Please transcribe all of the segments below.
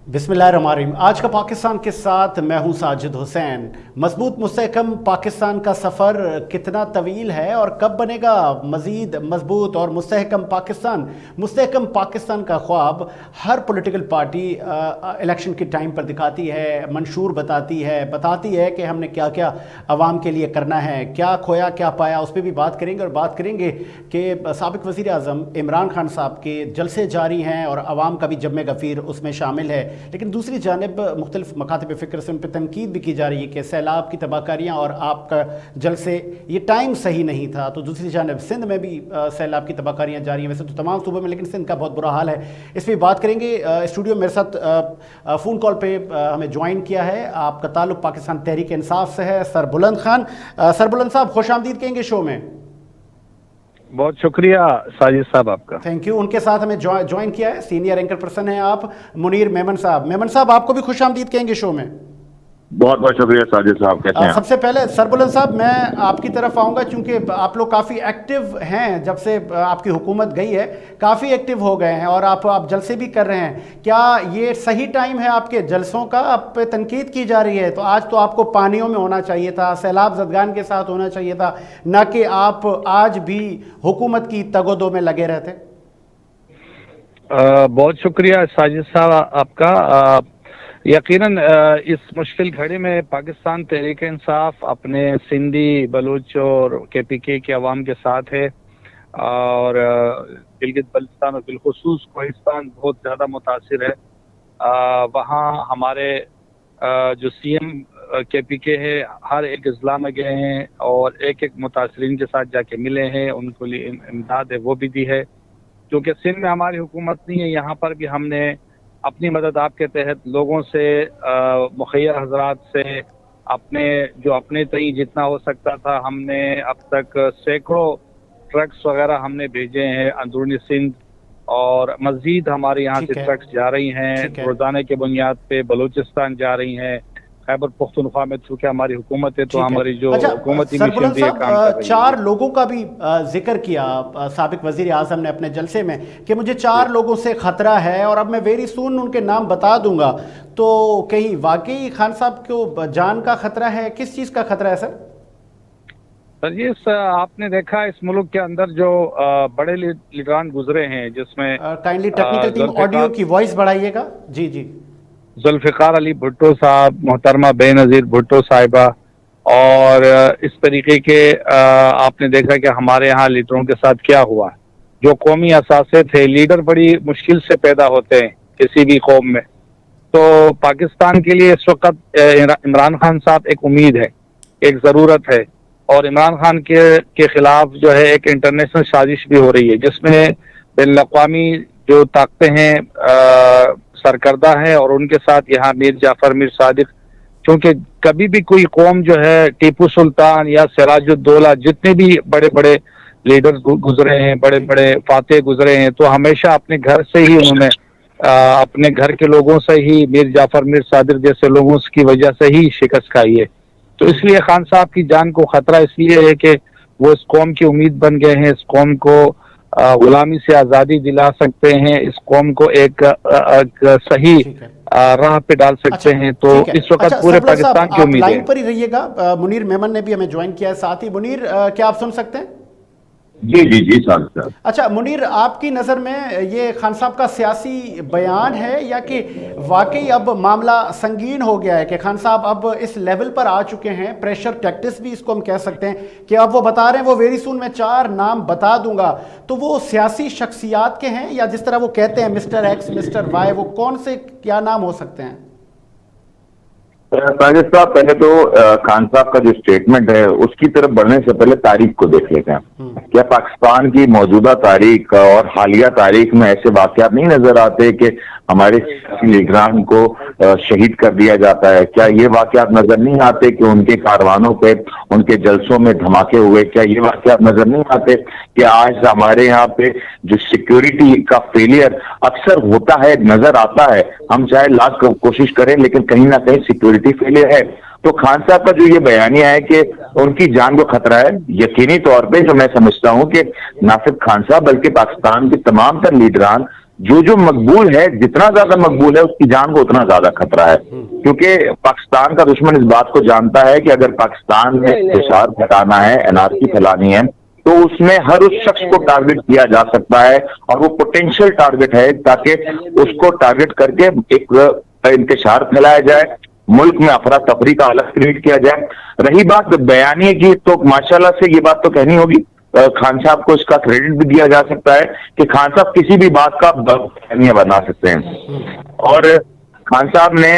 बिस्मिल्लाहिर्रहमानिर्रहीम। आज का पाकिस्तान के साथ मैं हूं साजिद हुसैन। मजबूत मुस्तहकम पाकिस्तान का सफ़र कितना तवील है और कब बनेगा मज़ीद मजबूत और मुस्तहकम पाकिस्तान? मुस्तहकम पाकिस्तान का ख्वाब हर पॉलिटिकल पार्टी इलेक्शन के टाइम पर दिखाती है, मंशूर बताती है कि हमने क्या क्या आवाम के लिए करना है, क्या खोया क्या पाया। उस पर भी बात करेंगे और बात करेंगे कि साबिक़ वज़ीर आज़म इमरान खान साहब के जलसे जारी हैं और आवाम का भी जम्मे गफ़ीर उसमें शामिल है। लेकिन दूसरी जानिब मुख्तलिफ मकातब फ़िक्र से उन पर तनकीद भी की जा रही है कि सैलाब की तबाहकारियाँ और आपका जलसे ये टाइम सही नहीं था। तो दूसरी जानिब सिंध में भी सैलाब की तबाहकारियाँ जारी हैं, वैसे तो तमाम सूबों में, लेकिन सिंध का बहुत बुरा हाल है। इस पर बात करेंगे। स्टूडियो मेरे साथ फ़ोन कॉल पर हमें ज्वाइन किया है, आपका ताल्लुक़ पाकिस्तान तहरीक इंसाफ से है, सरबुलंद खान। सरबुलंद साहब खुश आमदीद कहेंगे शो में। बहुत शुक्रिया साजिद साहब आपका। Thank you. उनके साथ हमें ज्वाइन किया है, सीनियर एंकर पर्सन हैं आप, मुनीर मेमन साहब। मेमन साहब आपको भी खुश आमदीद कहेंगे शो में। बहुत बहुत शुक्रिया साजिद साहब। कैसे हैं? सबसे पहले सरबुलंद साहब मैं आपकी तरफ आऊँगा, क्योंकि आप लोग काफ़ी एक्टिव हैं जब से आपकी हुकूमत गई है, काफ़ी एक्टिव हो गए हैं और आप जलसे भी कर रहे हैं। क्या ये सही टाइम है आपके जलसों का? आप पे तनकीद की जा रही है, तो आज तो आपको पानियों में होना चाहिए था, सैलाब ज़दगान के साथ होना चाहिए था, न कि आप आज भी हुकूमत की तगोदो में लगे रहते। बहुत शुक्रिया साजिद साहब आपका। यकीनन इस मुश्किल घड़ी में पाकिस्तान तहरीक इंसाफ अपने सिंधी, बलूच और KPK के अवाम के साथ है और गिलगित बल्तिस्तान और बिलखुसूस कोहिस्तान बहुत ज़्यादा मुतासिर है। वहाँ हमारे जो CM KPK है हर एक अजला में गए हैं और एक एक मुतासरीन के साथ जाके मिले हैं, उनको लिए इमदाद है वो भी दी है। क्योंकि सिंध में हमारी हुकूमत नहीं है, यहाँ पर भी हमने अपनी मदद आपके तहत लोगों से, मुखिया हजरात से, अपने तई जितना हो सकता था हमने अब तक सैकड़ों ट्रक्स वगैरह हमने भेजे हैं अंदरूनी सिंध, और मज़ीद हमारे यहाँ से ट्रक्स जा रही हैं रोजाना की बुनियाद पे बलूचिस्तान जा रही हैं। खैबर पुख्तनख्वा में चूँकि हमारी हुकूमत है तो हमारी जो हुकूमती मिशन भी काम 4 लोगों का भी जिक्र किया साबिक वजीर आज़म ने अपने जलसे में कि मुझे 4 लोगों से ख़तरा है और अब मैं वेरी सून उनके नाम बता दूंगा। तो कहीं वाकई खान साहब को जान का ख़तरा है? किस चीज़ का ख़तरा है सर? ये आपने देखा इस मुल्क के अंदर जो बड़े लीडरान गुजरे हैं, जिसमें काइंडली टेक्निकल टीम ऑडियो की वॉइस बढ़ाइएगा। जी। जुल्फ़िकार अली भुट्टो साहब, मोहतरमा बेनज़ीर भुट्टो साहिबा, और इस तरीके के आपने देखा कि हमारे यहाँ लीडरों के साथ क्या हुआ। जो कौमी असासे थे, लीडर बड़ी मुश्किल से पैदा होते हैं किसी भी कौम में। तो पाकिस्तान के लिए इस वक्त इमरान खान साहब एक उम्मीद है, एक ज़रूरत है, और इमरान खान के खिलाफ जो है एक इंटरनेशनल साजिश भी हो रही है, जिसमें बैनुल-अक़वामी जो ताकतें हैं सरकर्दा है, और उनके साथ यहाँ मीर जाफर, मीर सादिक, क्योंकि कभी भी कोई कौम जो है टीपू सुल्तान या सिराजुद्दौला, जितने भी बड़े बड़े लीडर गुजरे हैं, बड़े बड़े फातेह गुजरे हैं, तो हमेशा अपने घर से ही उन्होंने अपने घर के लोगों से ही, मीर जाफर, मीर सादिक जैसे लोगों की वजह से ही शिकस्त खाई है। तो इसलिए खान साहब की जान को खतरा इसलिए है कि वो इस कौम की उम्मीद बन गए हैं, इस कौम को गुलामी से आज़ादी दिला सकते हैं, इस कौम को एक सही राह पे डाल सकते हैं। तो इस वक्त पूरे पाकिस्तान की उम्मीद है। लाइन पर ही रहिएगा। मुनीर मेमन ने भी हमें ज्वाइन किया है साथ ही। मुनीर, क्या आप सुन सकते हैं? जी साहब। अच्छा मुनीर, आपकी नज़र में ये खान साहब का सियासी बयान है या कि वाकई अब मामला संगीन हो गया है कि खान साहब अब इस लेवल पर आ चुके हैं, प्रेशर टैक्टिस भी इसको हम कह सकते हैं, कि अब वो बता रहे हैं वो वेरी सून मैं 4 नाम बता दूंगा। तो वो सियासी शख्सियात के हैं या जिस तरह वो कहते हैं मिस्टर X, मिस्टर Y, वो कौन से क्या नाम हो सकते हैं? साजिद साहब, पहले तो खान साहब का जो स्टेटमेंट है उसकी तरफ बढ़ने से पहले तारीख को देख लेते हैं। क्या पाकिस्तान की मौजूदा तारीख और हालिया तारीख में ऐसे वाकयात नहीं नजर आते कि हमारे लीडरान को शहीद कर दिया जाता है? क्या ये वाकयात नजर नहीं आते कि उनके कारवानों पे, उनके जलसों में धमाके हुए? क्या ये वाकयात नजर नहीं आते कि आज हमारे यहाँ पे जो सिक्योरिटी का फेलियर अक्सर होता है, नजर आता है? हम चाहे लाख कोशिश करें लेकिन कहीं ना कहीं सिक्योरिटी फेलियर है। तो खान साहब का जो ये बयानिया है कि उनकी जान को खतरा है, यकीनी तौर पे जो मैं समझता हूं कि ना सिर्फ खान साहब बल्कि पाकिस्तान के तमाम तर लीडरान जो मकबूल है, जितना ज्यादा मकबूल है उसकी जान को उतना ज्यादा खतरा है, क्योंकि पाकिस्तान का दुश्मन इस बात को जानता है कि अगर पाकिस्तान में इंतशार फैलाना है, एनआरकी फैलानी है, तो उसमें हर उस शख्स को टारगेट किया जा सकता है और वो पोटेंशियल टारगेट है, ताकि उसको टारगेट करके एक इंतशार फैलाया जाए, मुल्क में अफरा तफरी का हालत क्रिएट किया जाए। रही बात बयानी की, तो माशाल्लाह से ये बात तो कहनी होगी, खान साहब को इसका क्रेडिट भी दिया जा सकता है कि खान साहब किसी भी बात का बयानिया बना सकते हैं, और खान साहब ने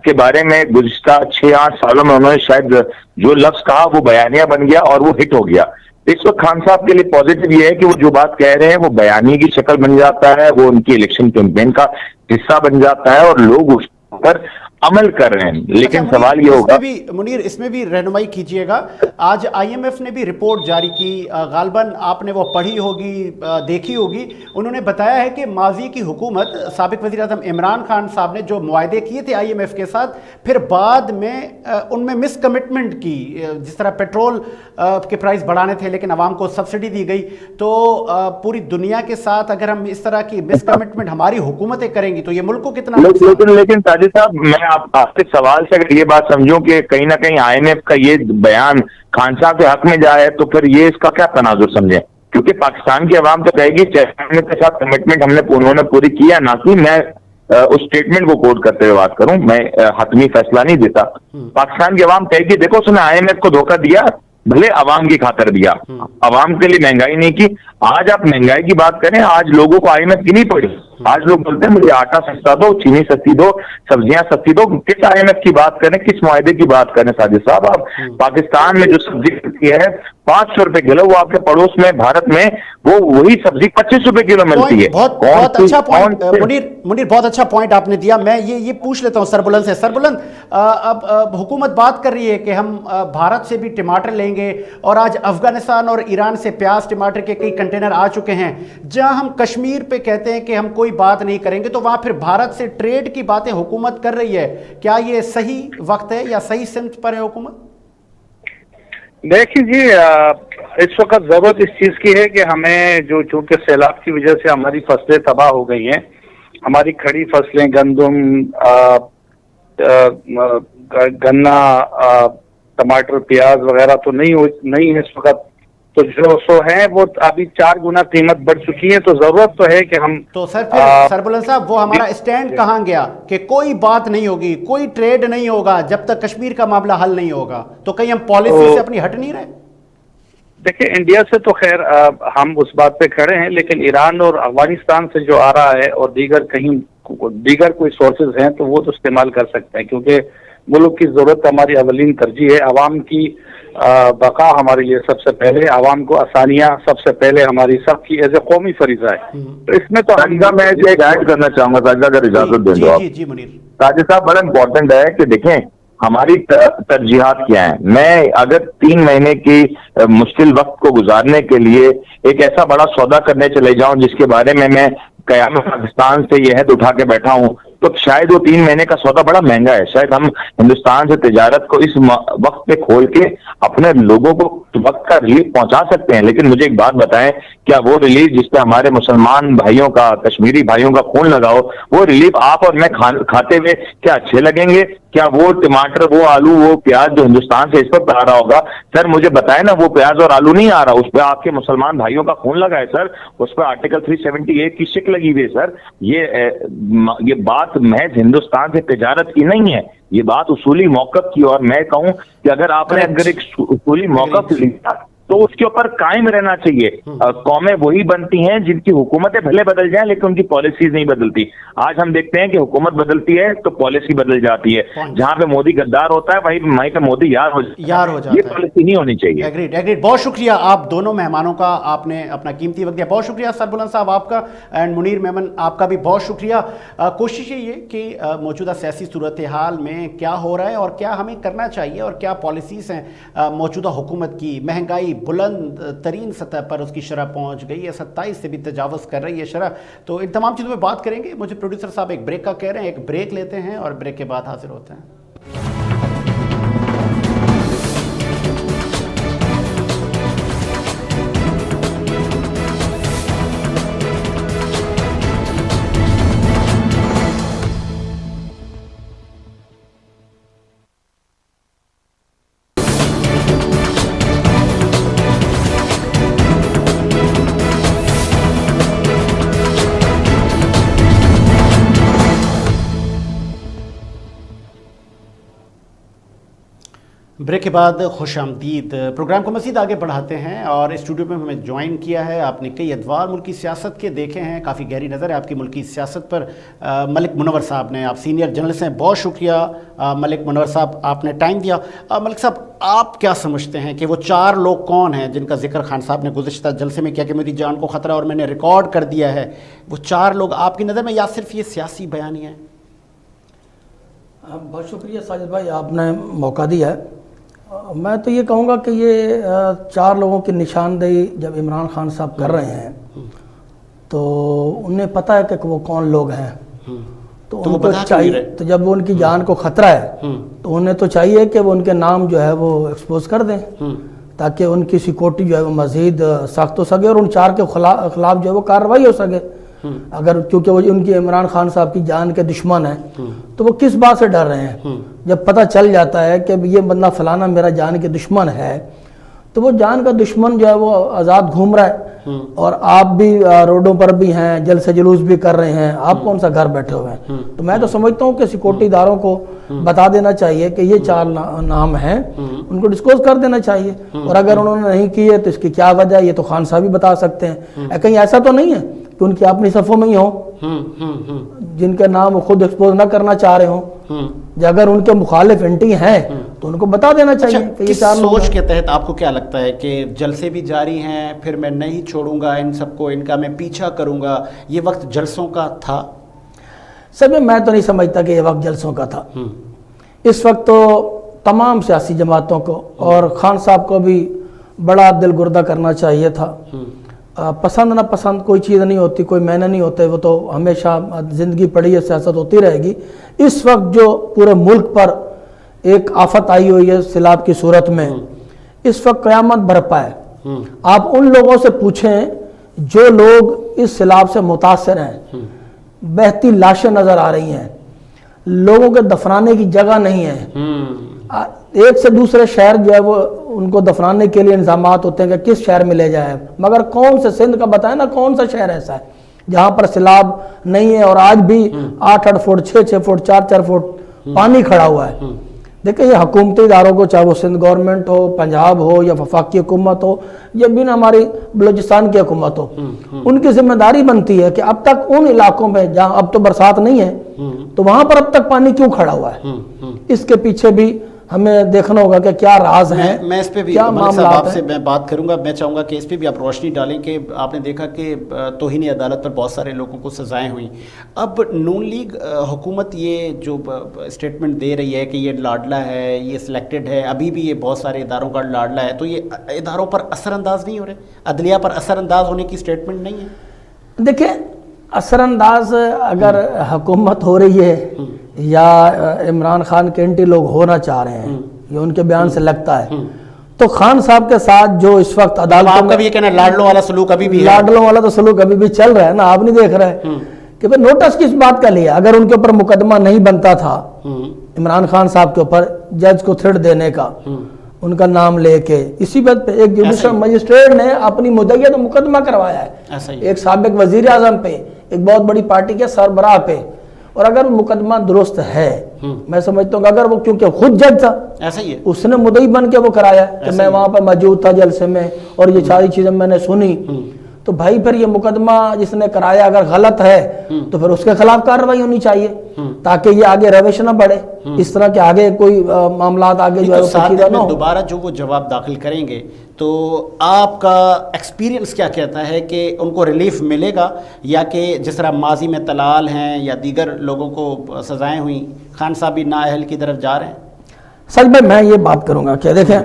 के बारे में गुज़िश्ता 6-8 सालों में उन्होंने शायद जो लफ्ज कहा वो बयानिया बन गया और वो हिट हो गया। इस वक्त खान साहब के लिए पॉजिटिव ये है कि वो जो बात कह रहे हैं वो बयानी की शक्ल बन जाता है, वो उनकी इलेक्शन कैंपेन का हिस्सा बन जाता है और लोग उस पर अमल कर रहे हैं। लेकिन अच्छा, सवाल ये होगा, मुनीर इसमें भी रहनुमाई कीजिएगा। आज आईएमएफ ने भी रिपोर्ट जारी की, गालबन आपने वो पढ़ी होगी, देखी होगी। उन्होंने बताया है कि माजी की हुकूमत, साबिक वज़ीर आज़म इमरान खान साहब ने जो मुआहदे किए थे आईएमएफ के साथ, फिर बाद में उनमें मिस कमिटमेंट की, जिस तरह पेट्रोल के प्राइस बढ़ाने थे लेकिन आवाम को सब्सिडी दी गई। तो पूरी दुनिया के साथ अगर हम इस तरह की मिस कमिटमेंट हमारी हुकूमतें करेंगी तो ये मुल्क को कितना लेकिन ताजिद साहब, मैं आपके सवाल से अगर ये बात समझूं कि कहीं ना कहीं आईएमएफ का ये बयान खान साहब के हक में जाए, तो फिर ये इसका क्या तनाजुर समझे? क्योंकि पाकिस्तान की आवाम तो कहेगी आईएमएफ के साथ कमिटमेंट उन्होंने पूरी किया ना कि मैं उस स्टेटमेंट को कोट करते हुए बात करूं, मैं हतमी फैसला नहीं देता। पाकिस्तान की आवाम कहेगी देखो उसने आईएमएफ को धोखा दिया, भले आवाम की खातर दिया, आवाम के लिए महंगाई नहीं की। आज आप महंगाई की बात करें, आज लोगों को आईएमएफ की नहीं पड़ी। आज लोग बोलते हैं मुझे आटा सस्ता दो, चीनी सस्ती दो, सब्जियां सस्ती दो। किस आईएमएफ की बात करें, किस मुआहदे की बात करें साजिद साहब? आप पाकिस्तान में जो सब्जी मिलती है 500 रुपए किलो, वो आपके पड़ोस में भारत में वो वही सब्जी 25 रुपए किलो मिलती है। बहुत अच्छा पॉइंट मुनीर, बहुत अच्छा पॉइंट आपने दिया। मैं ये पूछ लेता हूँ सरबुलंद से। सरबुलंद, अब हुकूमत बात कर रही है कि हम भारत से भी टमाटर लेंगे, और आज अफगानिस्तान और ईरान से प्याज टमाटर के कई कंटेनर आ चुके हैं। जहां हम कश्मीर पे कहते हैं कि हम कोई बात नहीं करेंगे, तो वहां फिर भारत से ट्रेड की बातें हुकूमत कर रही है। क्या ये सही वक्त है या सही सिमत पर है हुकूमत? देखिए जी, इस वक्त जरूरत इस चीज की है कि हमें जो चूंकि सैलाब की वजह से हमारी फसलें तबाह हो गई हैं, हमारी खड़ी फसलें गंदम, गन्ना, टमाटर, प्याज वगैरह तो नहीं है इस वक्त, तो जो सो है वो अभी 4 गुना कीमत बढ़ चुकी है। तो जरूरत तो है कि हम, तो सर फिर सरबुलंद साहब, वो हमारा स्टैंड कहाँ गया कि कोई बात नहीं होगी, कोई ट्रेड नहीं होगा जब तक कश्मीर का मामला हल नहीं होगा? तो कहीं हम पॉलिसी से अपनी हट नहीं रहे? देखिए, इंडिया से तो खैर हम उस बात पे खड़े हैं, लेकिन ईरान और अफगानिस्तान से जो आ रहा है और दीगर कोई सोर्सेज हैं तो वो तो इस्तेमाल कर सकते हैं, क्योंकि मुल्क की जरूरत हमारी अवलीन तरजीह है। आवाम की बका हमारे लिए सबसे पहले, आवाम को आसानियां सबसे पहले हमारी सबकी एज ए कौमी फरीजा है। तो इसमें तो मैं एक ऐड करना चाहूंगा साजिद, अगर इजाजत दें तो आप। जी मुनीर। साजिद साहब, बड़ा इंपॉर्टेंट है कि देखें हमारी तरजीहात क्या है। मैं अगर 3 महीने की मुश्किल वक्त को गुजारने के लिए एक ऐसा बड़ा सौदा करने चले जाऊं जिसके बारे में मैं कयामत पाकिस्तान से यह उठा के बैठा हूं, तो शायद वो 3 महीने का सौदा बड़ा महंगा है। शायद हम हिंदुस्तान से तिजारत को इस वक्त पे खोल के अपने लोगों को वक्त का रिलीफ पहुंचा सकते हैं। लेकिन मुझे एक बात बताएं, क्या वो रिलीफ जिसपे हमारे मुसलमान भाइयों का, कश्मीरी भाइयों का खून लगाओ, वो रिलीफ आप और मैं खाते हुए क्या अच्छे लगेंगे? क्या वो टमाटर, वो आलू, वो प्याज जो हिंदुस्तान से इस पर आ रहा होगा, सर मुझे बताएं ना, वो प्याज और आलू नहीं आ रहा, उस पर आपके मुसलमान भाइयों का खून लगा है सर, उस पर आर्टिकल 378 की शिक लगी हुई है सर। ये बात महज हिंदुस्तान से तिजारत की नहीं है, ये बात उसूली मौकफ की। और मैं कहूं कि अगर एक उसूली मौकफ लिया तो उसके ऊपर कायम रहना चाहिए। कौमें वही बनती हैं जिनकी हुकूमतें भले बदल जाएं लेकिन उनकी पॉलिसीज नहीं बदलती। आज हम देखते हैं कि हुकूमत बदलती है तो पॉलिसी बदल जाती है। जहां पे मोदी गद्दार होता है वहीं पे मोदी यार हो जाता है। ये पॉलिसी नहीं होनी चाहिए। एग्रीड। बहुत शुक्रिया आप दोनों मेहमानों का, आपने अपना कीमती वक्त दिया। बहुत शुक्रिया सरबुलंद साहब आपका, एंड मुनीर मेमन आपका भी बहुत शुक्रिया। कोशिश ये कि मौजूदा सियासी सूरत हाल में क्या हो रहा है और क्या हमें करना चाहिए और क्या पॉलिसीज हैं मौजूदा हुकूमत की। महंगाई बुलंद तरीन सतह पर उसकी शरह पहुंच गई है, 27 से भी तजावज़ कर रही है शरह। तो इन तमाम चीज़ों पर बात करेंगे। मुझे प्रोड्यूसर साहब एक ब्रेक का कह रहे हैं, एक ब्रेक लेते हैं और ब्रेक के बाद हाजिर होते हैं। ब्रेक के बाद खुश आमदीद। प्रोग्राम को मज़ीद आगे बढ़ाते हैं और स्टूडियो में हमें ज्वाइन किया है। आपने कई अदवार मुल्की सियासत के देखे हैं, काफ़ी गहरी नज़र है आपकी मुल्की सियासत पर। मलिक मुनव्वर साहब ने, आप सीनियर जर्नलिस्ट हैं, बहुत शुक्रिया मलिक मुनव्वर साहब, आपने टाइम दिया। मलिक साहब, आप क्या समझते हैं कि वो 4 लोग कौन हैं जिनका जिक्र खान साहब ने गुज़िश्ता जलसे में किया कि मेरी जान को ख़तरा और मैंने रिकॉर्ड कर दिया है? वो 4 लोग आपकी नज़र में या सिर्फ ये सियासी बयानी है? बहुत शुक्रिया साजिद भाई, आपने मौका दिया है। मैं तो ये कहूँगा कि ये 4 लोगों की निशानदेही जब इमरान खान साहब कर रहे हैं तो उन्हें पता है कि वो कौन लोग हैं, तो उनको चाहिए, तो जब वो उनकी जान को ख़तरा है तो उन्हें तो चाहिए कि वो उनके नाम जो है वो एक्सपोज कर दें ताकि उनकी सिक्योरिटी जो है वो मज़ीद सख्त हो सके और उन 4 के खिलाफ जो है वो कार्रवाई हो सके। अगर क्योंकि वो उनकी इमरान खान साहब की जान के दुश्मन हैं तो वो किस बात से डर रहे हैं? जब पता चल जाता है कि ये बंदा फलाना मेरा जान के दुश्मन है तो वो जान का दुश्मन जो है वो आज़ाद घूम रहा है और आप भी रोडों पर भी हैं, जलसे जुलूस भी कर रहे हैं, आप कौन सा घर बैठे हुए हैं? तो मैं तो समझता हूँ कि सिक्योरिटी इदारों को बता देना चाहिए कि ये 4 नाम हैं, उनको डिस्क्लोज कर देना चाहिए। और अगर उन्होंने नहीं किए तो इसकी क्या वजह है, ये तो खान साहब भी बता सकते हैं। कहीं ऐसा तो नहीं है कि उनकी अपनी सफ़ों में ही हो जिनके नाम वो खुद एक्सपोज ना करना चाह रहे हो? अगर उनके मुखालिफ एंटी हैं तो उनको बता देना चाहिए। अच्छा, कि ये किस 4 सोच के तहत आपको क्या लगता है कि जलसे भी जारी हैं, फिर मैं नहीं छोड़ूंगा इन सबको, इनका मैं पीछा करूंगा, ये वक्त जलसों का था? सब मैं तो नहीं समझता कि ये वक्त जलसों का था। इस वक्त तो तमाम सियासी जमातों को और खान साहब को भी बड़ा दिल गुर्दा करना चाहिए था। पसंद ना पसंद कोई चीज़ नहीं होती, कोई मैंने नहीं होते, वो तो हमेशा ज़िंदगी पड़ी है, सियासत होती रहेगी। इस वक्त जो पूरे मुल्क पर एक आफत आई हुई है सैलाब की सूरत में, इस वक्त क़यामत बरपा है। आप उन लोगों से पूछें जो लोग इस सैलाब से मुतासर हैं, बहती लाशें नज़र आ रही हैं, लोगों के दफनाने की जगह नहीं है, एक से दूसरे शहर जो है वो उनको दफनाने के लिए इंतजामात होते हैं कि किस शहर में ले जाए, मगर कौन से, सिंध का बताए ना कौन सा शहर ऐसा है जहाँ पर सैलाब नहीं है और आज भी 8-8 फुट 6-6 फुट 4-4 फुट पानी खड़ा हुआ है। देखिए ये हुकूमती इदारों को, चाहे वो सिंध गवर्नमेंट हो, पंजाब हो या वफाकी हुकूमत हो या बिन हमारी बलूचिस्तान की हुकूमत हो, उनकी जिम्मेदारी बनती है कि अब तक उन इलाकों में जहाँ अब तो बरसात नहीं है तो वहाँ पर अब तक पानी क्यों खड़ा हुआ है, इसके पीछे भी हमें देखना होगा कि क्या राज है। मैं इस पे भी मलिक साहब आपसे मैं बात करूंगा। मैं चाहूँगा कि इस पे भी आप रोशनी डालें कि आपने देखा कि तौहीन अदालत पर बहुत सारे लोगों को सजाएं हुई। अब नून लीग हुकूमत ये जो स्टेटमेंट दे रही है कि ये लाडला है, ये सिलेक्टेड है, अभी भी ये बहुत सारे इदारों का लाडला है, तो ये इदारों पर असरअंदाज नहीं हो रहे, अदलिया पर असरअंदाज होने की स्टेटमेंट नहीं है? देखिए असरअंदाज अगर हुकूमत हो रही है या इमरान खान के एंटी लोग होना चाह रहे हैं, ये उनके बयान से लगता है, तो खान साहब के साथ जो इस वक्त अदालत में, ये कहना लाडलों वाला सलूक अभी भी है, लाडलों वाला तो सलूक अभी भी चल रहा है ना, आप नहीं देख रहे कि भाई नोटिस किस बात का लिया? अगर उनके ऊपर मुकदमा नहीं बनता था इमरान खान साहब के ऊपर जज को थ्रेट देने का, उनका नाम लेके, इसी बात पे एक जुडिशल मजिस्ट्रेट ने अपनी मुद्दई तो मुकदमा करवाया है एक साबिक वजीर आजम पे, एक बहुत बड़ी पार्टी के सरबराह पे, और अगर मुकदमा दुरुस्त है, मैं समझता हूँ अगर वो, क्योंकि खुद जज था, ऐसा ही है, उसने मुद्दई बन के वो कराया कि मैं वहां पर मौजूद था जलसे में और ये सारी चीजें मैंने सुनी, तो भाई फिर ये मुकदमा जिसने कराया अगर गलत है तो फिर उसके खिलाफ कार्रवाई होनी चाहिए ताकि ये आगे रविश ना बढ़े, इस तरह के आगे कोई मामला आगे जो है तो दोबारा जो वो जवाब दाखिल करेंगे तो आपका एक्सपीरियंस क्या कहता है कि उनको रिलीफ मिलेगा या कि जिस तरह माजी में तलाल हैं या दीगर लोगों को सजाएं हुई, खान साहब भी नाअहल की तरफ जा रहे हैं? सच में मैं ये बात करूँगा कि देखें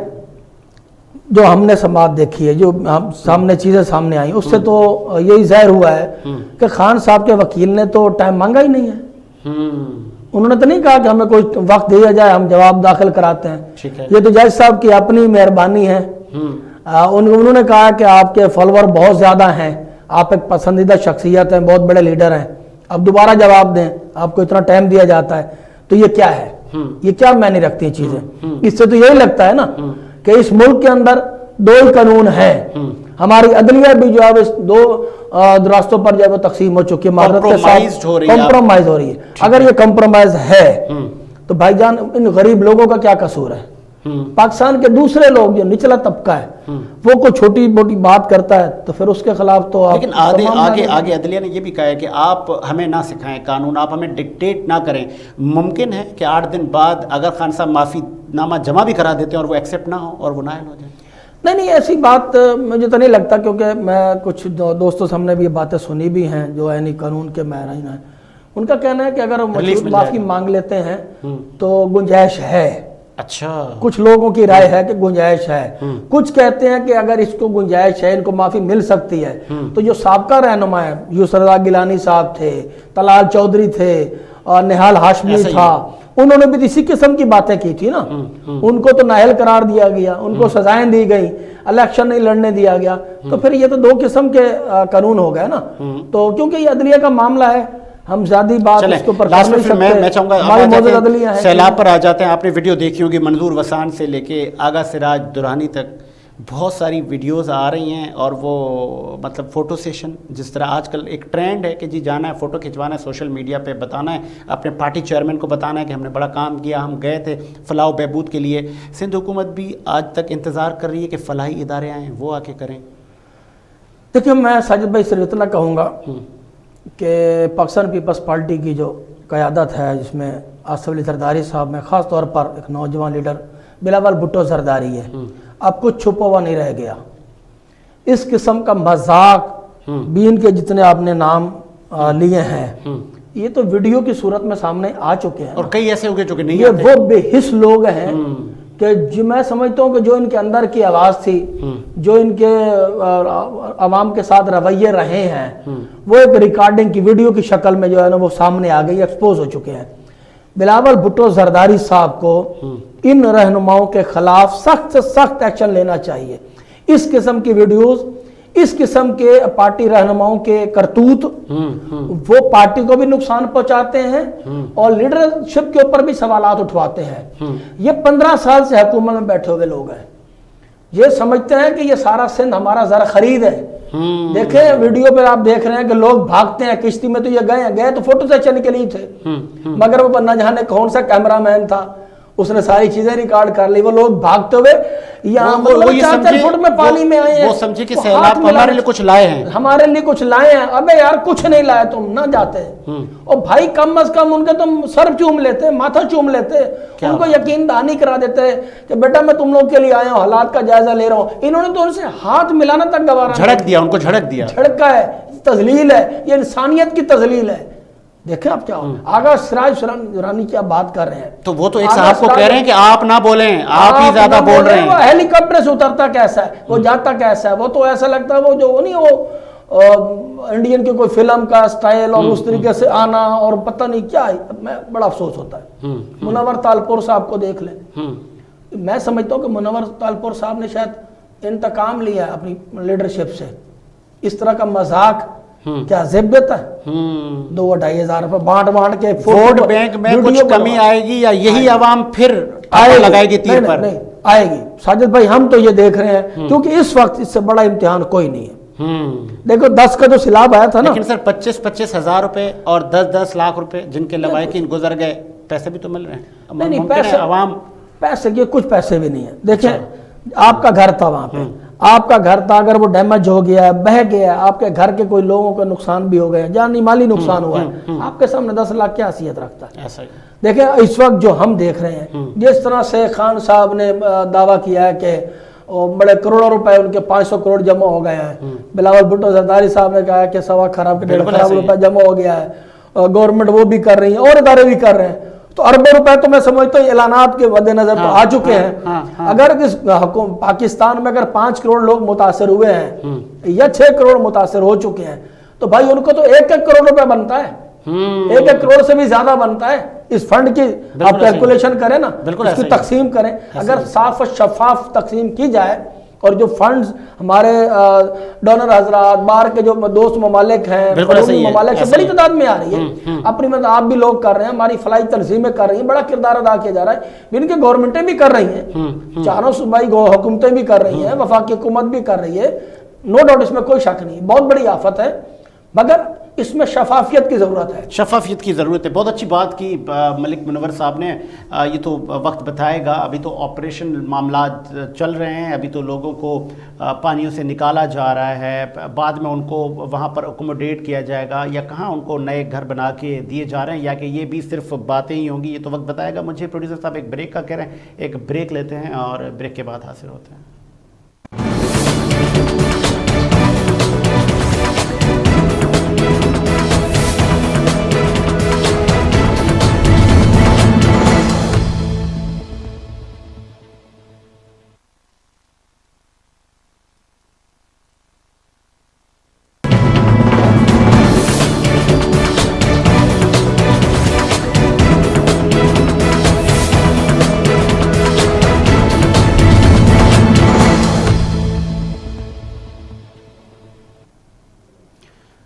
जो हमने समाज देखी है, जो हम सामने चीज़ें सामने आई, उससे तो यही ज़ाहिर हुआ है कि खान साहब के वकील ने तो टाइम मांगा ही नहीं है। उन्होंने तो नहीं कहा कि हमें कोई वक्त दिया जाए, हम जवाब दाखिल कराते हैं। ये तो जज साहब की अपनी मेहरबानी है। उन्होंने कहा कि आपके फॉलोअर बहुत ज़्यादा हैं, आप एक पसंदीदा शख्सियत हैं, बहुत बड़े लीडर हैं, अब दोबारा जवाब दें, आपको इतना टाइम दिया जाता है, तो ये क्या है, ये क्या मायने रखती हैं चीज़ें? इससे तो यही लगता है ना कि इस मुल्क के अंदर 2 ही कानून है, हमारी अदलिया भी जो है दो रास्तों पर जो है तकसीम हो चुकी है, मादरत के साथ कॉम्प्रोमाइज हो रही है। अगर ये कॉम्प्रोमाइज है तो भाईजान इन गरीब लोगों का क्या कसूर है? پاکستان کے دوسرے لوگ جو نچلا طبقہ ہے وہ کوئی چھوٹی موٹی بات کرتا ہے تو پھر اس کے خلاف تو آپ لیکن آگے عدلیہ نے یہ بھی کہا ہے کہ آپ ہمیں نہ سکھائیں قانون، آپ ہمیں ڈکٹیٹ نہ کریں. ممکن ہے کہ 8 دن بعد اگر خان صاحب معافی نامہ جمع بھی کرا دیتے ہیں اور وہ ایکسیپٹ نہ ہو اور وہ نائل ہو جائے؟ نہیں ایسی بات مجھے تو نہیں لگتا، کیونکہ میں کچھ دوستوں سے ہم نے بھی یہ باتیں سنی بھی ہیں جو عینی قانون کے ماہرین ہیں. ان کا کہنا ہے کہ اگر معافی مانگ لیتے ہیں تو گنجائش ہے. اچھا، کچھ لوگوں کی رائے ہے کہ گنجائش ہے. کچھ کہتے ہیں کہ اگر اس کو گنجائش ہے، ان کو معافی مل سکتی ہے، تو جو سابقہ رہنما ہے یسر رضا گیلانی صاحب تھے، طلال چودھری تھے اور نہال ہاشمی تھا، انہوں نے بھی اسی قسم کی باتیں کی تھی نا. ان کو تو نااہل قرار دیا گیا، ان کو سزائیں دی گئیں، الیکشن نہیں لڑنے دیا گیا. تو پھر یہ تو 2 قسم کے قانون ہو گئے نا. تو کیونکہ یہ عدلیہ کا معاملہ ہے، ہم زیادہ بات اس کے اوپر کر نہیں سکتے. میں چاہوں گا سیلاب پر آ جاتے ہیں. آپ نے ویڈیو دیکھی ہوگی، منظور وسان سے لے کے آغا سراج درانی تک بہت ساری ویڈیوز آ رہی ہیں، اور وہ مطلب فوٹو سیشن جس طرح آج کل ایک ٹرینڈ ہے کہ جی جانا ہے فوٹو کھنچوانا ہے، سوشل میڈیا پہ بتانا ہے، اپنے پارٹی چیئرمین کو بتانا ہے کہ ہم نے بڑا کام کیا، ہم گئے تھے فلاح و بہبود کے لیے. سندھ حکومت بھی آج تک انتظار کر رہی ہے کہ فلاحی ادارے آئیں، وہ آ کے کریں. دیکھیں میں ساجد بھائی صرف اتنا کہوں گا کہ پاکستان پیپلز پارٹی کی جو قیادت ہے، جس میں آصف علی زرداری صاحب میں خاص طور پر ایک نوجوان لیڈر بلاول بھٹو زرداری ہے، اب کچھ چھپا ہوا نہیں رہ گیا. اس قسم کا مذاق بھی ان کے جتنے آپ نے نام لیے ہیں یہ تو ویڈیو کی صورت میں سامنے آ چکے ہیں، اور کئی ایسے ہو گئے جو کہ نہیں یہ وہ بے حس لوگ ہیں کہ میں سمجھتا ہوں کہ جو ان کے اندر کی آواز تھی، جو ان کے عوام کے ساتھ رویے رہے ہیں، وہ ایک ریکارڈنگ کی ویڈیو کی شکل میں جو ہے نا وہ سامنے آ گئی، ایکسپوز ہو چکے ہیں. بلاول بھٹو زرداری صاحب کو ان رہنماؤں کے خلاف سخت سے سخت ایکشن لینا چاہیے. اس قسم کی ویڈیوز، اس قسم کے پارٹی رہنماؤں کے کرتوت وہ پارٹی کو بھی نقصان پہنچاتے ہیں اور لیڈرشپ کے اوپر بھی سوالات اٹھواتے ہیں. یہ 15 سال سے حکومت میں بیٹھے ہوئے لوگ ہیں، یہ سمجھتے ہیں کہ یہ سارا سندھ ہمارا زر خرید ہے. دیکھیں ویڈیو پہ آپ دیکھ رہے ہیں کہ لوگ بھاگتے ہیں، کشتی میں تو یہ گئے تو فوٹو سیشن کے لیے تھے، مگر وہ نہ جانے کون سا کیمرہ مین تھا، اس نے ساری چیزیں ریکارڈ کر لی. وہ لوگ بھاگتے ہوئے یہاں 4 فٹ میں پانی میں آئے ہیں، وہ سمجھے کہ سیلاب ہمارے لیے کچھ لائے ہیں، ہمارے لیے کچھ لائے ہیں. ابے یار کچھ نہیں لائے، تم نہ جاتے. اور بھائی کم از کم ان کے تم سر چوم لیتے، ماتھا چوم لیتے، ان کو یقین دہانی کرا دیتے کہ بیٹا میں تم لوگ کے لیے آیا ہوں، حالات کا جائزہ لے رہا ہوں. انہوں نے تو ان سے ہاتھ ملانا تک گوارا، جھڑک دیا، ان کو جھڑک دیا. جھڑکا ہے، تذلیل ہے، یہ انسانیت کی تذلیل ہے. دیکھیں آپ کیا ہو آغا سراج درانی کیا بات کر رہے ہیں، تو وہ تو ایک صاحب کو کہہ رہے ہیں کہ آپ نہ بولیں، آپ ہی زیادہ بول رہے ہیں. وہ ہیلی کاپٹر سے اترتا کیسا ہے، وہ جاتا کیسا ہے، وہ تو ایسا لگتا ہے وہ جو نہیں وہ انڈین کے کوئی فلم کا سٹائل اور اس طریقے سے آنا اور پتہ نہیں کیا ہے. میں بڑا افسوس ہوتا ہے. منور تالپور صاحب کو دیکھ لیں، میں سمجھتا ہوں کہ منور تالپور صاحب نے شاید انتقام لیا ہے اپنی لیڈرشپ سے. اس طرح کا مذاق کیا ضبط ہے؟ 2-2.5 ہزار روپے بانٹ کے ووٹ بینک میں کچھ کمی آئے گی یا یہی عوام پھر لگائے گی تیر پر؟ نہیں آئے گی ساجد بھائی، ہم تو یہ دیکھ رہے ہیں کیونکہ اس وقت اس سے بڑا امتحان کوئی نہیں ہے. دیکھو 10 کا جو سیلاب آیا تھا نا، لیکن سر 25-25 ہزار روپے اور 10-10 لاکھ روپے جن کے لوائقین گزر گئے، پیسے بھی تو مل رہے ہیں. نہیں پیسے عوام پیسے کے کچھ پیسے بھی نہیں ہیں. دیکھیں آپ کا گھر تھا وہاں پہ، آپ کا گھر تھا، اگر وہ ڈیمیج ہو گیا ہے، بہہ گیا ہے، آپ کے گھر کے کوئی لوگوں کا نقصان بھی ہو گیا ہے، جانی مالی نقصان ہوا ہے، آپ کے سامنے 10 لاکھ کیا حیثیت رکھتا ہے؟ دیکھیں اس وقت جو ہم دیکھ رہے ہیں، جس طرح سے خان صاحب نے دعویٰ کیا ہے کہ بڑے کروڑوں روپے ان کے 500 کروڑ جمع ہو گئے ہیں، بلاول بھٹو زرداری صاحب نے کہا ہے کہ 1.25 خراب کے 1.5 خراب روپے جمع ہو گیا ہے، گورنمنٹ وہ بھی کر رہی ہے اور ادارے بھی کر رہے ہیں. تو اربوں روپے تو میں سمجھتا ہوں اعلانات کے مد نظر تو آ چکے ہیں. اگر اس پاکستان میں اگر 5 کروڑ لوگ متاثر ہوئے ہیں یا 6 کروڑ متاثر ہو چکے ہیں تو بھائی ان کو تو 1-1 کروڑ روپے بنتا ہے، 1-1 کروڑ سے بھی زیادہ بنتا ہے. اس فنڈ کی آپ کیلکولیشن کریں نا، اس کی تقسیم کریں، اگر صاف و شفاف تقسیم کی جائے اور جو فنڈز ہمارے ڈونر حضرات باہر کے جو دوست ممالک ہیں، ممالک سے بڑی تعداد میں آ رہی ہے، اپنی مدد آپ بھی لوگ کر رہے ہیں، ہماری فلاحی تنظیمیں کر رہی ہیں، بڑا کردار ادا کیا جا رہا ہے، ان کی گورنمنٹیں بھی کر رہی ہیں، چاروں صوبائی حکومتیں بھی کر رہی ہیں، وفاقی حکومت بھی کر رہی ہے، نو ڈاؤٹ اس میں کوئی شک نہیں، بہت بڑی آفت ہے. مگر اس میں شفافیت کی ضرورت ہے. شفافیت کی ضرورت ہے. بہت اچھی بات کی ملک منور صاحب نے. یہ تو وقت بتائے گا. ابھی تو آپریشن معاملات چل رہے ہیں, ابھی تو لوگوں کو پانیوں سے نکالا جا رہا ہے, بعد میں ان کو وہاں پر اکوموڈیٹ کیا جائے گا, یا کہاں ان کو نئے گھر بنا کے دیے جا رہے ہیں, یا کہ یہ بھی صرف باتیں ہی ہوں گی. یہ تو وقت بتائے گا. مجھے پروڈیوسر صاحب ایک بریک کا کہہ رہے ہیں, ایک بریک لیتے ہیں اور بریک کے بعد حاصل ہوتے ہیں.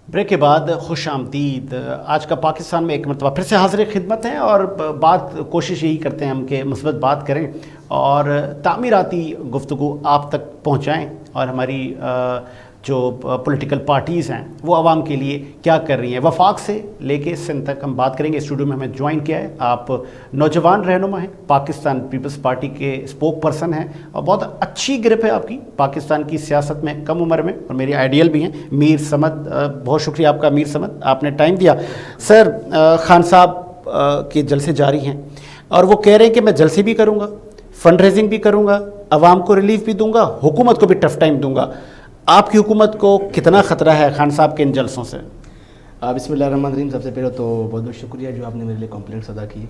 بریک کے بعد خوش آمدید. آج کا پاکستان میں ایک مرتبہ پھر سے حاضر خدمت ہیں, اور بات کوشش یہی کرتے ہیں ہم کہ مثبت بات کریں اور تعمیراتی گفتگو آپ تک پہنچائیں, اور ہماری جو پولیٹیکل پارٹیز ہیں وہ عوام کے لیے کیا کر رہی ہیں. وفاق سے لے کے سندھ تک ہم بات کریں گے. اسٹوڈیو میں ہمیں جوائن کیا ہے, آپ نوجوان رہنما ہیں, پاکستان پیپلز پارٹی کے اسپوک پرسن ہیں, اور بہت اچھی گرپ ہے آپ کی پاکستان کی سیاست میں کم عمر میں, اور میری آئیڈیل بھی ہیں. میر سمد, بہت شکریہ آپ کا میر سمد, آپ نے ٹائم دیا. سر, خان صاحب کے جلسے جاری ہیں اور وہ کہہ رہے ہیں کہ میں جلسے بھی کروں گا, فنڈ ریزنگ بھی کروں گا, عوام کو ریلیف بھی دوں گا, حکومت کو بھی ٹف ٹائم دوں گا. آپ کی حکومت کو کتنا خطرہ ہے خان صاحب کے ان جلسوں سے؟ بسم اللہ الرحمن الرحیم. سب سے پہلے تو بہت بہت شکریہ جو آپ نے میرے لیے کمپلیمنٹس ادا کی.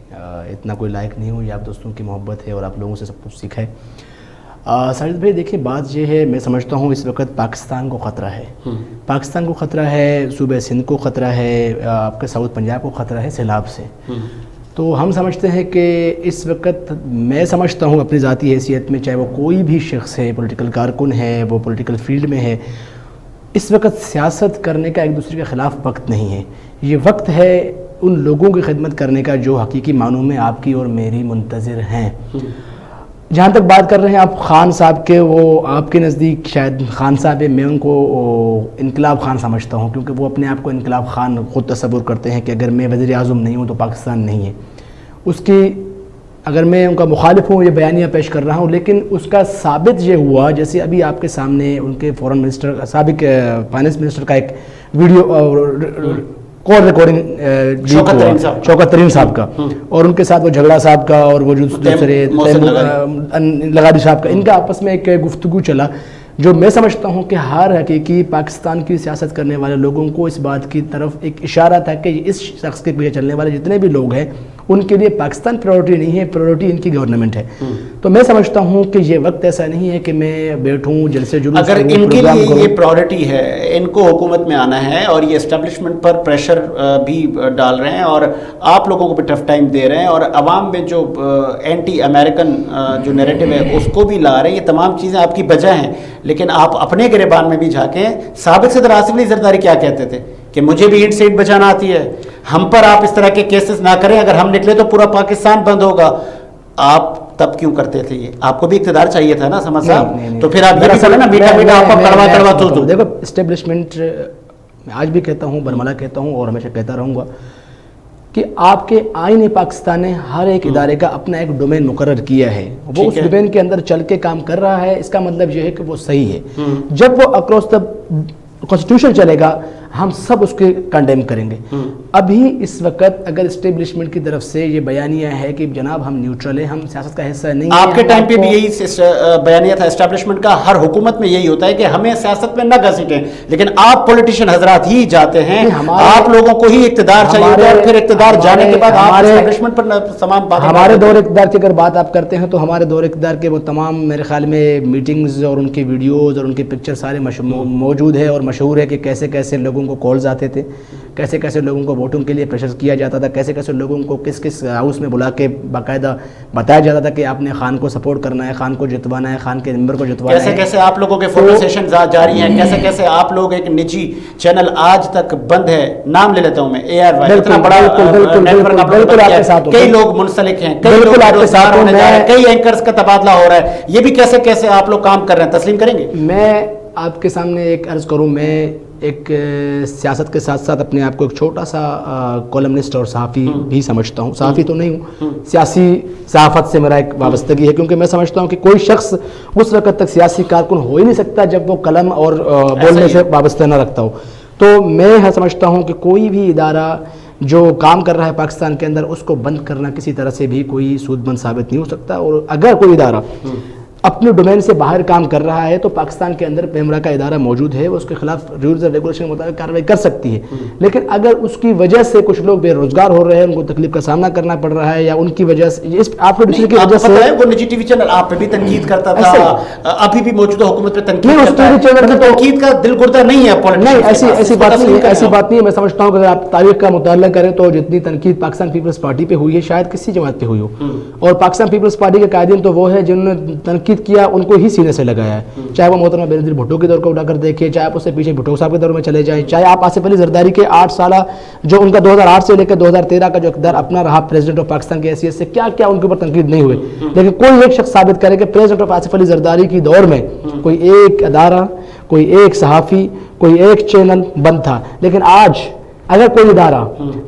اتنا کوئی لائق نہیں ہوں, یہ آپ دوستوں کی محبت ہے اور آپ لوگوں سے سب کچھ سیکھا ہے. ساجد بھائی دیکھیں, بات یہ ہے, میں سمجھتا ہوں اس وقت پاکستان کو خطرہ ہے. پاکستان کو خطرہ ہے, صوبہ سندھ کو خطرہ ہے, آپ کے ساؤتھ پنجاب کو خطرہ ہے سیلاب سے. تو ہم سمجھتے ہیں کہ اس وقت, میں سمجھتا ہوں اپنی ذاتی حیثیت میں, چاہے وہ کوئی بھی شخص ہے, پولیٹیکل کارکن ہے, وہ پولیٹیکل فیلڈ میں ہے, اس وقت سیاست کرنے کا ایک دوسرے کے خلاف وقت نہیں ہے. یہ وقت ہے ان لوگوں کی خدمت کرنے کا جو حقیقی معنوں میں آپ کی اور میری منتظر ہیں. جہاں تک بات کر رہے ہیں آپ خان صاحب کے, وہ آپ کے نزدیک شاید خان صاحب ہے, میں ان کو انقلاب خان سمجھتا ہوں, کیونکہ وہ اپنے آپ کو انقلاب خان خود تصور کرتے ہیں کہ اگر میں وزیر اعظم نہیں ہوں تو پاکستان نہیں ہے. اس کی, اگر میں ان کا مخالف ہوں, یہ بیانیہ پیش کر رہا ہوں, لیکن اس کا ثابت یہ ہوا, جیسے ابھی آپ کے سامنے ان کے فورن منسٹر, سابق فائنانس منسٹر کا ایک ویڈیو کال ریکارڈنگ شوکت ترین صاحب کا, اور ان کے ساتھ وہ جھگڑا صاحب کا, اور وہ جو دوسرے لغاری صاحب کا, ان کا آپس میں ایک گفتگو چلا, جو میں سمجھتا ہوں کہ ہر حقیقی پاکستان کی سیاست کرنے والے لوگوں کو اس بات کی طرف ایک اشارہ تھا کہ اس شخص کے پیچھے چلنے والے جتنے بھی لوگ ہیں ان کے لیے پاکستان پرائورٹی نہیں ہے, پرائورٹی ان کی گورنمنٹ ہے. تو میں سمجھتا ہوں کہ یہ وقت ایسا نہیں ہے کہ میں بیٹھوں جلسے جلوس, اگر ان کے لیے یہ پرائورٹی ہے, ان کو حکومت میں آنا ہے, اور یہ اسٹیبلشمنٹ پر پریشر بھی ڈال رہے ہیں, اور آپ لوگوں کو بھی ٹف ٹائم دے رہے ہیں, اور عوام میں جو اینٹی امریکن جو نیریٹو ہے اس کو بھی لا رہے ہیں, یہ تمام چیزیں آپ کی وجہ ہیں, لیکن آپ اپنے گریبان میں بھی جھانکیں. سابق صدر آصف علی زرداری کیا کہتے تھے کہ مجھے بھی ہٹ سیٹ بچانا آتی ہے, ہم پر آپ اس طرح کے کیسز نہ کریں, اگر ہم نکلے تو پورا پاکستان بند ہوگا. آپ تب کیوں کرتے تھے یہ؟ آپ کو بھی اقتدار چاہیے تھا نا سمجھ صاحب, تو پھر آپ یہ بھی بولے نا میٹھا میٹھا آپ کڑوا کڑوا تو دیکھو اسٹیبلشمنٹ, میں آج بھی کہتا ہوں, برملا کہتا ہوں اور ہمیشہ کہتا رہوں گا کہ آپ کے آئین پاکستان نے ہر ایک ادارے کا اپنا ایک ڈومین مقرر کیا ہے, وہ اس ڈومین کے اندر چل کے کام کر رہا ہے. اس کا مطلب یہ ہے کہ وہ صحیح ہے. جب وہ اکراس دا کانسٹیٹیوشن چلے گا ہم سب اس کے کنڈیم کریں گے. ابھی اس وقت اگر اسٹیبلشمنٹ کی طرف سے یہ بیانیہ ہے کہ جناب ہم نیوٹرل ہیں, ہم سیاست کا حصہ نہیں ہیں, آپ کے ٹائم پہ بھی یہی بیانیہ تھا اسٹیبلشمنٹ کا, ہر حکومت میں یہی ہوتا ہے کہ ہمیں سیاست میں نہ گھسیٹیں, لیکن آپ پولیٹیشین حضرات ہی جاتے ہیں, آپ لوگوں کو ہی اقتدار چاہیے ہوتا ہے, اور پھر اقتدار جانے کے بعد آپ اسٹیبلشمنٹ پر تمام باتیں. ہمارے دور اقتدار کی اگر بات آپ کرتے ہیں تو ہمارے دور اقتدار کے وہ تمام میرے خیال میں میٹنگز اور ان کی ویڈیوز اور ان کے پکچر سارے موجود ہے, اور مشہور ہے کہ کیسے کیسے لوگوں کو کالز آتے تھے, کیسے کیسے لوگوں کو ووٹوں کے لیے پریشر کیا جاتا تھا, کیسے کیسے لوگوں کو کس کس ہاؤس میں بلا کے باقاعدہ بتایا جاتا تھا کہ آپ نے خان کو سپورٹ کرنا ہے, خان کو جتوانا ہے, خان کے ممبر کو جتوانا ہے. کیسے کیسے آپ لوگوں کے فوٹو سیشن جاری ہیں, کیسے کیسے آپ لوگ, ایک نجی چینل آج تک بند ہے, نام لے لیتا ہوں میں, ARY, اتنا بڑا نیٹورک, کئی لوگ منسلک ہیں, کئی لوگ روزگار ہونے جا رہے ہیں, کئی اینکرز کا تبادلہ ہو رہا ہے, یہ بھی کیسے کیسے آپ لوگ کام کر رہے ہیں, تسلیم کریں گے؟ میں آپ کے سامنے ایک عرض کروں, میں ایک سیاست کے ساتھ ساتھ اپنے آپ کو ایک چھوٹا سا کالمنسٹ اور صحافی بھی سمجھتا ہوں. صحافی تو نہیں ہوں, سیاسی صحافت سے میرا ایک وابستگی ہے, کیونکہ میں سمجھتا ہوں کہ کوئی شخص اس وقت تک سیاسی کارکن ہو ہی نہیں سکتا جب وہ قلم اور بولنے سے وابستہ نہ رکھتا ہو. تو میں سمجھتا ہوں کہ کوئی بھی ادارہ جو کام کر رہا ہے پاکستان کے اندر, اس کو بند کرنا کسی طرح سے بھی کوئی سود مند ثابت نہیں ہو سکتا. اور اگر کوئی ادارہ اپنے ڈومین سے باہر کام کر رہا ہے تو پاکستان کے اندر پیمرا کا ادارہ موجود ہے, وہ اس کے خلاف رولز اور ریگولیشن کے مطابق کارروائی کر سکتی ہے. لیکن اگر اس کی وجہ سے کچھ لوگ بے روزگار ہو رہے ہیں, ان کو تکلیف کا سامنا کرنا پڑ رہا ہے, یا ان کی وجہ سے اس آپ کو دوسرے کی وجہ سے وہ نجی ٹی وی چینل آپ پہ بھی تنقید کرتا تھا, ابھی بھی موجودہ حکومت پہ تنقید کرتا ہے, تنقید کا دل گردہ نہیں ہے. نہیں, ایسی بات نہیں ہے, ایسی بات نہیں ہے. میں سمجھتا ہوں کہ اگر آپ تاریخ کا مطالعہ کریں تو جتنی تنقید پاکستان پیپلز پارٹی پہ ہوئی ہے شاید کسی جماعت پہ ہوئی ہو, اور پاکستان پیپلز پارٹی کے قائدین تو وہ ہے جنہوں نے تنقید کیا ان کو ہی سینے سے لگایا ہے. چاہے وہ محترمہ بے نظیر بھٹو کے دور کو اٹھا کر دیکھیں, چاہے آپ اس سے پیچھے بھٹو صاحب کے دور میں چلے جائیں, چاہے آپ آصف علی زرداری کے 8 سالہ جو ان کا 2008 سے لے کر 2013 کا جو اقتدار اپنا رہا پریزیڈنٹ آف پاکستان کی حیثیت سے, کیا کیا ان کے اوپر تنقید نہیں ہوئی. لیکن کوئی ایک شخص ثابت کرے کہ پریزیڈنٹ آف آصف علی زرداری کی دور میں کوئی ایک ادارہ, کوئی ایک صحافی, کوئی ایک چینل بند تھا. لیکن آج اگر کوئی ادارہ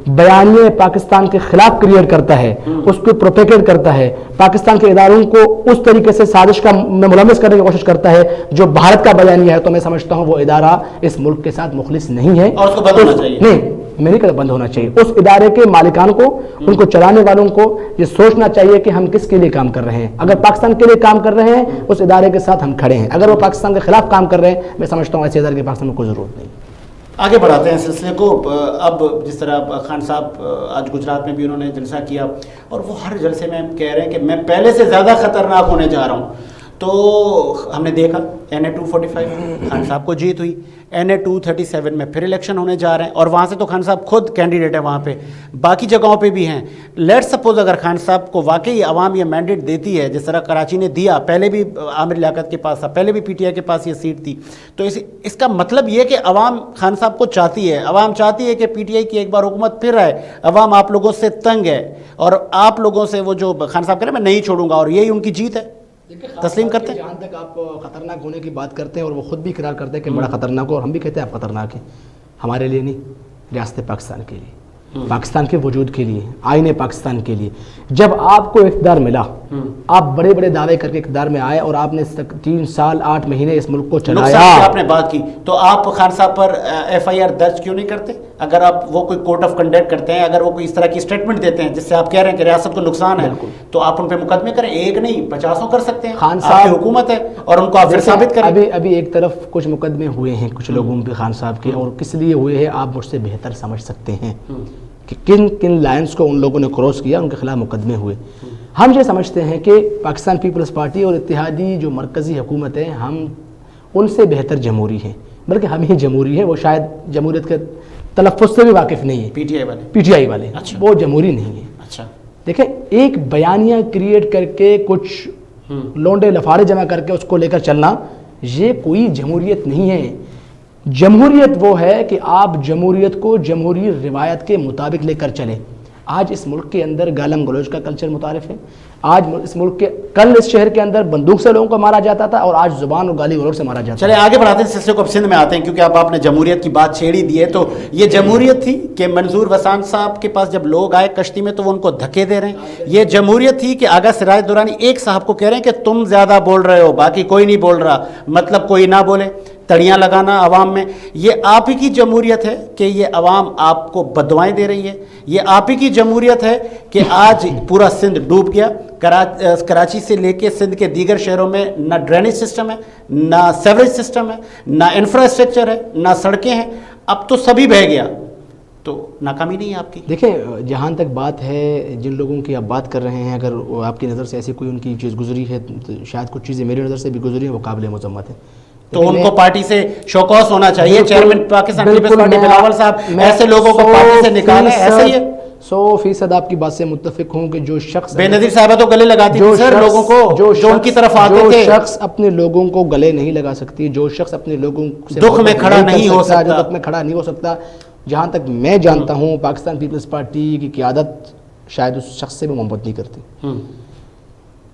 بیانیے پاکستان کے خلاف کریٹ کرتا ہے, اس کو پروپیگیٹ کرتا ہے, پاکستان کے اداروں کو اس طریقے سے سازش کا ملوث کرنے کی کوشش کرتا ہے جو بھارت کا بیانیہ ہے, تو میں سمجھتا ہوں وہ ادارہ اس ملک کے ساتھ مخلص نہیں ہے, اور اس کو بند ہونا چاہیے. نہیں, میں نہیں کہتا بند ہونا چاہیے. اس ادارے کے مالکان کو, ان کو چلانے والوں کو یہ سوچنا چاہیے کہ ہم کس کے لیے کام کر رہے ہیں. اگر پاکستان کے لیے کام کر رہے ہیں اس ادارے کے ساتھ ہم کھڑے ہیں. اگر وہ پاکستان کے خلاف کام کر رہے ہیں, میں سمجھتا ہوں ایسے ادارے کے پاکستان میں کوئی ضرورت نہیں. آگے بڑھاتے ہیں سلسلے کو. اب جس طرح خان صاحب آج گجرات میں بھی انہوں نے جلسہ کیا, اور وہ ہر جلسے میں کہہ رہے ہیں کہ میں پہلے سے زیادہ خطرناک ہونے جا رہا ہوں. تو ہم نے دیکھا NA-245 خان صاحب کو جیت ہوئی, NA-237 میں پھر الیکشن ہونے جا رہے ہیں, اور وہاں سے تو خان صاحب خود کینڈیڈیٹ ہیں, وہاں پہ باقی جگہوں پہ بھی ہیں. لیٹ سپوز اگر خان صاحب کو واقعی عوام یہ مینڈیٹ دیتی ہے جس طرح کراچی نے دیا, پہلے بھی عامر لیاقت کے پاس تھا, پہلے بھی PTI کے پاس یہ سیٹ تھی, تو اس کا مطلب یہ کہ عوام خان صاحب کو چاہتی ہے, عوام چاہتی ہے کہ PTI کی ایک بار حکومت پھر آئے. عوام آپ لوگوں سے تنگ ہے, اور آپ لوگوں سے وہ جو خان صاحب کہہ رہے ہیں میں نہیں چھوڑوں گا, اور یہی ان کی جیت ہے. تسلیم کرتے ہیں. جہاں تک آپ خطرناک ہونے کی بات کرتے ہیں, اور وہ خود بھی اقرار کرتے ہیں کہ بڑا خطرناک ہو, اور ہم بھی کہتے ہیں آپ خطرناک ہیں. ہمارے لیے نہیں, ریاست پاکستان کے لیے, پاکستان کے وجود کے لیے, آئین پاکستان کے لیے. جب آپ کو اقتدار ملا, آپ بڑے بڑے دعوے کر کے اقتدار میں آئے, اور آپ نے 3 سال 8 مہینے اس ملک کو چلایا. آپ نے بات کی, تو آپ خان صاحب پر FIR درج کیوں نہیں کرتے؟ اگر آپ وہ کوئی کوڈ آف کنڈکٹ کرتے ہیں, اگر وہ کوئی اس طرح کی اسٹیٹمنٹ دیتے ہیں جس سے آپ کہہ رہے ہیں کہ ریاست کو نقصان ہے, تو آپ ان پہ مقدمے کریں, ایک نہیں 50 کر سکتے ہیں. خان آپ صاحب کی حکومت ہے, اور ان کو آپ ثابت کریں. ابھی ایک طرف کچھ مقدمے ہوئے ہیں کچھ لوگوں پہ خان صاحب کے, اور کس لیے ہوئے ہیں آپ مجھ سے بہتر سمجھ سکتے ہیں کہ کن کن لائنز کو ان لوگوں نے کراس کیا, ان کے خلاف مقدمے ہوئے. ہم یہ سمجھتے ہیں کہ پاکستان پیپلز پارٹی اور اتحادی جو مرکزی حکومت ہے, ہم ان سے بہتر جمہوری ہیں, بلکہ ہم ہی جمہوری ہیں. وہ شاید جمہوریت کے تلفظ سے بھی واقف نہیں ہے, PTI والے وہ جمہوری نہیں ہے. اچھا دیکھیں, ایک بیانیہ کریٹ کر کے کچھ لونڈے لفاڑے جمع کر کے اس کو لے کر چلنا, یہ کوئی جمہوریت نہیں ہے. جمہوریت وہ ہے کہ آپ جمہوریت کو جمہوری روایت کے مطابق لے کر چلیں. آج اس ملک کے اندر گالم گلوچ کا کلچر متعارف ہے. آج اس ملک کے کل اس شہر کے اندر بندوق سے لوگوں کو مارا جاتا تھا, اور آج زبان اور گالی گلوچ سے مارا جاتا ہے. چلے آگے بڑھاتے ہیں سلسلے کو. اب سندھ میں آتے ہیں, کیونکہ آپ نے جمہوریت کی بات چھیڑی دی ہے. تو یہ جمہوریت تھی کہ منظور وسان صاحب کے پاس جب لوگ آئے کشتی میں تو وہ ان کو دھکے دے رہے ہیں. یہ جمہوریت تھی کہ آغا سراج دورانی ایک صاحب کو کہہ رہے ہیں کہ تم زیادہ بول رہے ہو, باقی کوئی نہیں بول رہا, مطلب کوئی نہ بولے, تڑیاں لگانا عوام میں. یہ آپ ہی کی جمہوریت ہے کہ یہ عوام آپ کو بدوائیں دے رہی ہے. یہ آپ ہی کی جمہوریت ہے کہ آج پورا سندھ ڈوب گیا. کراچی سے لے کے سندھ کے دیگر شہروں میں نہ ڈرینیج سسٹم ہے, نہ سیوریج سسٹم ہے, نہ انفراسٹرکچر ہے, نہ سڑکیں ہیں. اب تو سبھی بہہ گیا. تو ناکامی نہیں ہے آپ کی؟ دیکھیں, جہاں تک بات ہے جن لوگوں کی آپ بات کر رہے ہیں, اگر آپ کی نظر سے ایسی کوئی ان کی چیز گزری ہے, تو شاید کچھ چیزیں میری نظر سے بھی گزری ہیں, وہ قابل مذمت ہے. تو ان کو پارٹی سے شوکاس ہونا چاہیے. Chairman Pakistan Peoples Party Bilawal صاحب ایسے لوگوں کو پارٹی سے نکالیں. ایسے ہی 100% آپ کی بات سے متفق ہوں کہ جو شخص بے نظیر صاحبہ تو گلے لگاتی تھی سر لوگوں کو, جو ان کی طرف آتے تھے. جو شخص اپنے لوگوں کو گلے نہیں لگا سکتی, جو شخص اپنے لوگوں سے دکھ میں کھڑا نہیں ہو سکتا, جو دکھ میں کھڑا نہیں ہو سکتا, جہاں تک میں جانتا ہوں پاکستان پیپلز پارٹی کی قیادت شاید اس شخص سے بھی محبت نہیں کرتی.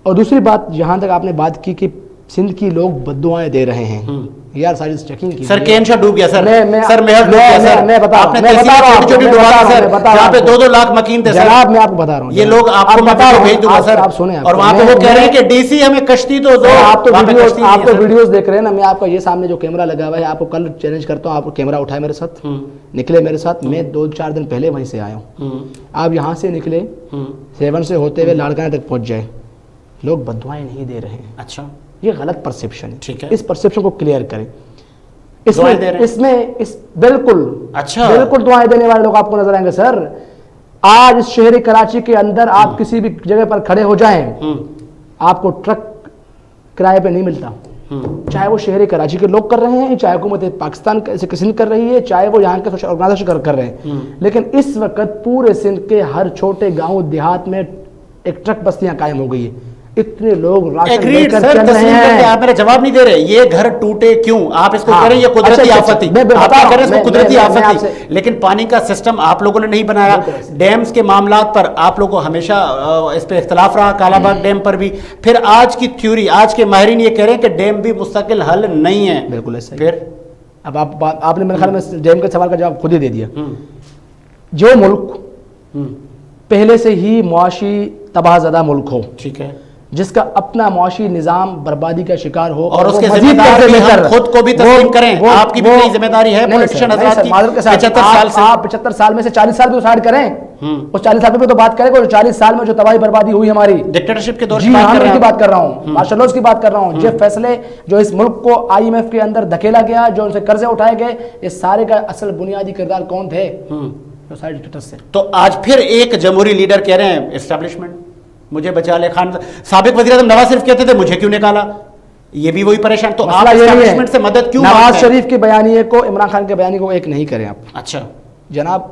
اور دوسری بات, جہاں تک آپ نے بات کی کہ सिंध की लोग बद्दुआएं दे रहे हैं यार, सारी चेकिंग की सर केन शाह डूब गया सर, मैं सर मेहर डूब गया सर, मैं बता आपने मैं बता रहा हूं, छोटी डुबा सर, यहाँ पे 2-2 लाख मकीन थे सर। जनाब मैं आपको बता रहा हूँ, ये लोग आपको मैं वीडियो भेज दूंगा सर, आप सुने, और वहाँ पे वो कह रहे हैं कि डीसी हमें कश्ती तो दो। आप तो वीडियो वीडियोस देख रहे हैं ना, मैं आपका ये सामने जो कैमरा लगा हुआ है, आपको कल चैलेंज करता हूँ, आपको कैमरा उठाए मेरे साथ, निकले मेरे साथ, मैं 2-4 दिन पहले वहीं से आया हूँ, आप यहाँ से निकले 7 से होते हुए लाड़काना तक पहुँच जाए, लोग बद्दुआएं नहीं दे रहे हैं। अच्छा, ये गलत परसेप्शन है, ठीक है, इस परसेप्शन को क्लियर करें। दुआएं दे रहे हैं? बिल्कुल, अच्छा, बिल्कुल दुआएं देने वाले लोग आपको नजर आएंगे सर। आज इस शहरी कराची के अंदर आप किसी भी जगह पर खड़े हो जाएं, आपको ट्रक किराए पे नहीं मिलता, चाहे वो शहरी कराची के लोग कर रहे हैं, चाहे हुकूमत पाकिस्तान से सिंध कर रही है, चाहे वो यहाँ के ऑर्गेनाइजेशन कर रहे हैं, लेकिन इस वक्त पूरे सिंध के हर छोटे गांव देहात में एक ट्रक बस्तियां कायम हो गई है। इतने लोग राशन लेकर चल रहे हैं। आप मेरा जवाब नहीं दे रहे, ये घर टूटे क्यों? आप इसको कह रहे हैं ये कुदरती आफत थी, आप कह रहे हैं इसको कुदरती आफत थी, लेकिन पानी का सिस्टम आप लोगों ने नहीं बनाया। डैम्स के मामलात पर आप लोगों को हमेशा इस पे इख्तलाफ रहा, कालाबाग डैम पर भी। फिर आज की थ्योरी, आज के माहिरीन ये कह रहे हैं कि डैम भी मुस्तकिल हल नहीं है। बिल्कुल ऐसा। फिर अब आपने मेरे ख्याल में डैम के सवाल का जवाब खुद ही दे दिया। जो मुल्क पहले से ही मुआशी तबाहज़दा मुल्क हो, ठीक है, जिसका अपना मुआशी निज़ाम बर्बादी का शिकार हो, और उसके जिम्मेदार भी हम खुद को भी तस्लीम करें, आपकी भी कोई जिम्मेदारी है पॉलिटिशियन हज़रात की। 75 साल से, आप 75 साल में से 40 साल भी तो साइड करें, उस 40 साल पे तो बात करें, 40 साल में जो तबाही बर्बादी हुई हमारी डिक्टेटरशिप के दौर की बात कर रहा हूँ, मार्शल लॉ की बात कर रहा हूँ, जो फैसले जो इस मुल्क को IMF के अंदर धकेला गया, जो उनसे कर्जे उठाए गए, ये सारे का असल बुनियादी किरदार कौन थे? जो सारे डिक्टेटर्स थे। तो आज फिर एक जमहूरी लीडर कह रहे हैं एस्टैब्लिशमेंट मुझे बचा ले। खान साबिक वज़ीर आज़म नवाज शरीफ कहते थे मुझे क्यों निकाला, ये भी वही परेशान। तो आप एस्टैब्लिशमेंट से मदद क्यों? नवाज शरीफ के बयानिए को, इमरान खान के बयानिए को एक नहीं करें आप। अच्छा, जनाब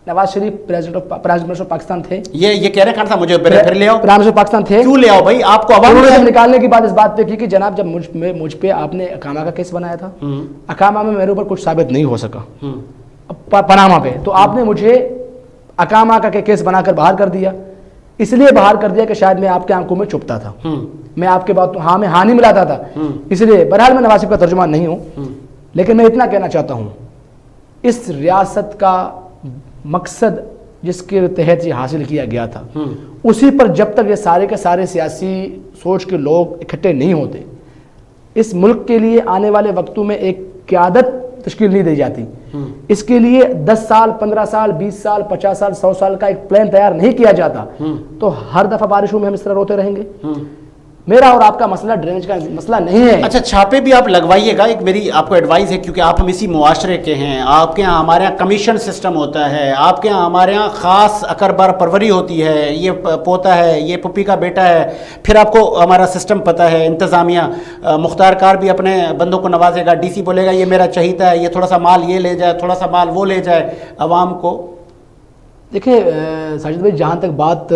नवाज शरीफ प्रेसिडेंट ऑफ पाकिस्तान थे, ये कह रहे हैं खान साहब मुझे फिर ले आओ, प्रेसिडेंट ऑफ पाकिस्तान थे, क्यों ले आओ भाई? आपको आवाम निकालने की बात इस बात पे की कि जनाब जब मुझ पे आपने अकामा का केस बनाया था, अकामा में मेरे ऊपर कुछ साबित नहीं हो सका पनामा पे, तो आपने मुझे अकामा का केस बनाकर बाहर कर दिया। इसलिए बाहर कर दिया कि शायद मैं आपके आंखों में चुपता था, मैं आपके बात हाँ में हाँ नहीं मिलाता था, इसलिए बहरहाल मैं नवाज शरीफ का तर्जुमान नहीं हूं, लेकिन मैं इतना कहना चाहता हूं, इस रियासत का मकसद जिसके तहत ये हासिल किया गया था, उसी पर जब तक ये सारे के सारे सियासी सोच के लोग इकट्ठे नहीं होते, इस मुल्क के लिए आने वाले वक्तों में एक क़यादत तश्कील नहीं दी जाती। इसके लिए 10 साल 15 साल 20 साल 50 साल 100 साल का एक प्लान तैयार नहीं किया जाता, तो हर दफा बारिशों में हम इस तरह रोते रहेंगे। मेरा और आपका मसला ड्रेनेज का मसला नहीं है। अच्छा, छापे भी आप लगवाइएगा, एक मेरी आपको एडवाइस है, क्योंकि आप हम इसी मुआशरे के हैं। आपके यहाँ हमारे यहाँ कमीशन सिस्टम होता है, आपके यहाँ हमारे यहाँ ख़ास अकरबार परवरी होती है, ये पोता है, ये पुप्पी का बेटा है, फिर आपको हमारा सिस्टम पता है, इंतज़ामिया। मुख्तार कार भी अपने बंदों को नवाजेगा, DC बोलेगा ये मेरा चहीता है, ये थोड़ा सा माल ये ले जाए, थोड़ा सा माल वो ले जाए, अवाम को। देखिए साजिद भाई, जहाँ तक बात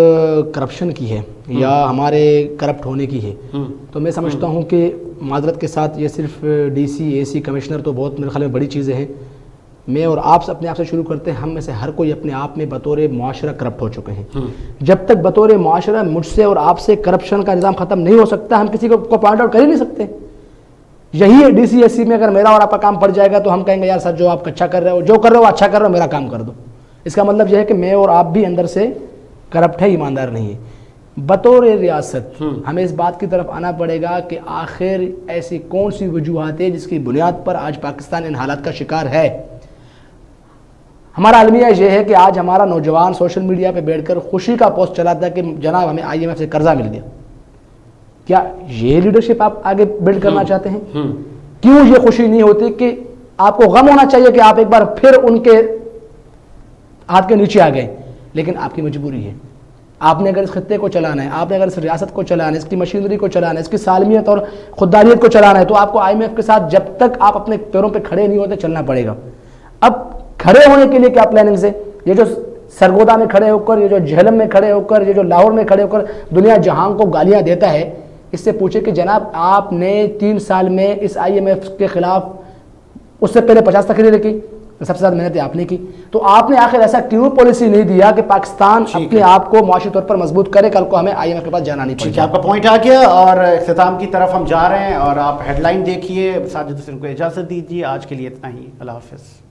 करप्शन की है या हमारे करप्ट होने की है, तो मैं समझता हूँ कि माजरत के साथ ये सिर्फ DC AC कमिश्नर तो बहुत मेरे ख्याल में बड़ी चीज़ें हैं। मैं और आप अपने आप से शुरू करते हैं, हम में से हर कोई अपने आप में बतौर मुआशरा करप्ट हो चुके हैं। जब तक बतौर मुआशरा मुझसे और आपसे करप्शन का निज़ाम ख़त्म नहीं हो सकता, हम किसी को पॉइंट आउट कर ही नहीं सकते। यही है DC AC में अगर मेरा और आपका काम पड़ जाएगा तो हम कहेंगे यार सर जो आप अच्छा कर रहे हो, जो कर रहे हो अच्छा कर रहे हो, मेरा काम कर दो। इसका मतलब यह है कि मैं और आप भी अंदर से करप्ट है, ईमानदार नहीं है। बतौर रियासत हमें इस बात की तरफ आना पड़ेगा कि आखिर ऐसी कौन सी वजूहात है जिसकी बुनियाद पर आज पाकिस्तान इन हालात का शिकार है। हमारा अलमिया यह है कि आज हमारा नौजवान सोशल मीडिया पे बैठकर खुशी का पोस्ट चलाता है कि जनाब हमें IMF से कर्जा मिल गया। क्या ये लीडरशिप आप आगे बिल्ड करना चाहते हैं? क्यों ये खुशी नहीं होती कि आपको गम होना चाहिए कि आप एक बार फिर उनके हाथ के नीचे आ गए, लेकिन आपकी मजबूरी है। आपने अगर इस खत्ते को चलाना है, आपने अगर इस रियासत को चलाना है, इसकी मशीनरी को चलाना है, इसकी सालमियत और खुददारियत को चलाना है, तो आपको IMF के साथ जब तक आप अपने पैरों पे खड़े नहीं होते चलना पड़ेगा। अब खड़े होने के लिए क्या प्लानिंग है? ये जो सरगोदा में खड़े होकर, ये जो झेलम में खड़े होकर, ये जो लाहौर में खड़े होकर दुनिया जहां को गालियां देता है, इससे पूछे कि जनाब आपने 3 साल में इस IMF के खिलाफ उससे पहले 50 तकरीरें की, سب سے زیادہ محنت آپ نے کی. تو آپ نے آخر ایسا کیوں پالیسی نہیں دیا کہ پاکستان اپنے آپ کو معاشی طور پر مضبوط کرے, کل کو ہمیں IMF کے پاس جانا نہیں پڑے؟ ٹھیک ہے, آپ کا پوائنٹ آ گیا اور اختتام کی طرف ہم جا رہے ہیں, اور آپ ہیڈ لائن دیکھیے. ساجد حسین کو اجازت دیجیے, آج کے لیے اتنا ہی, اللہ حافظ.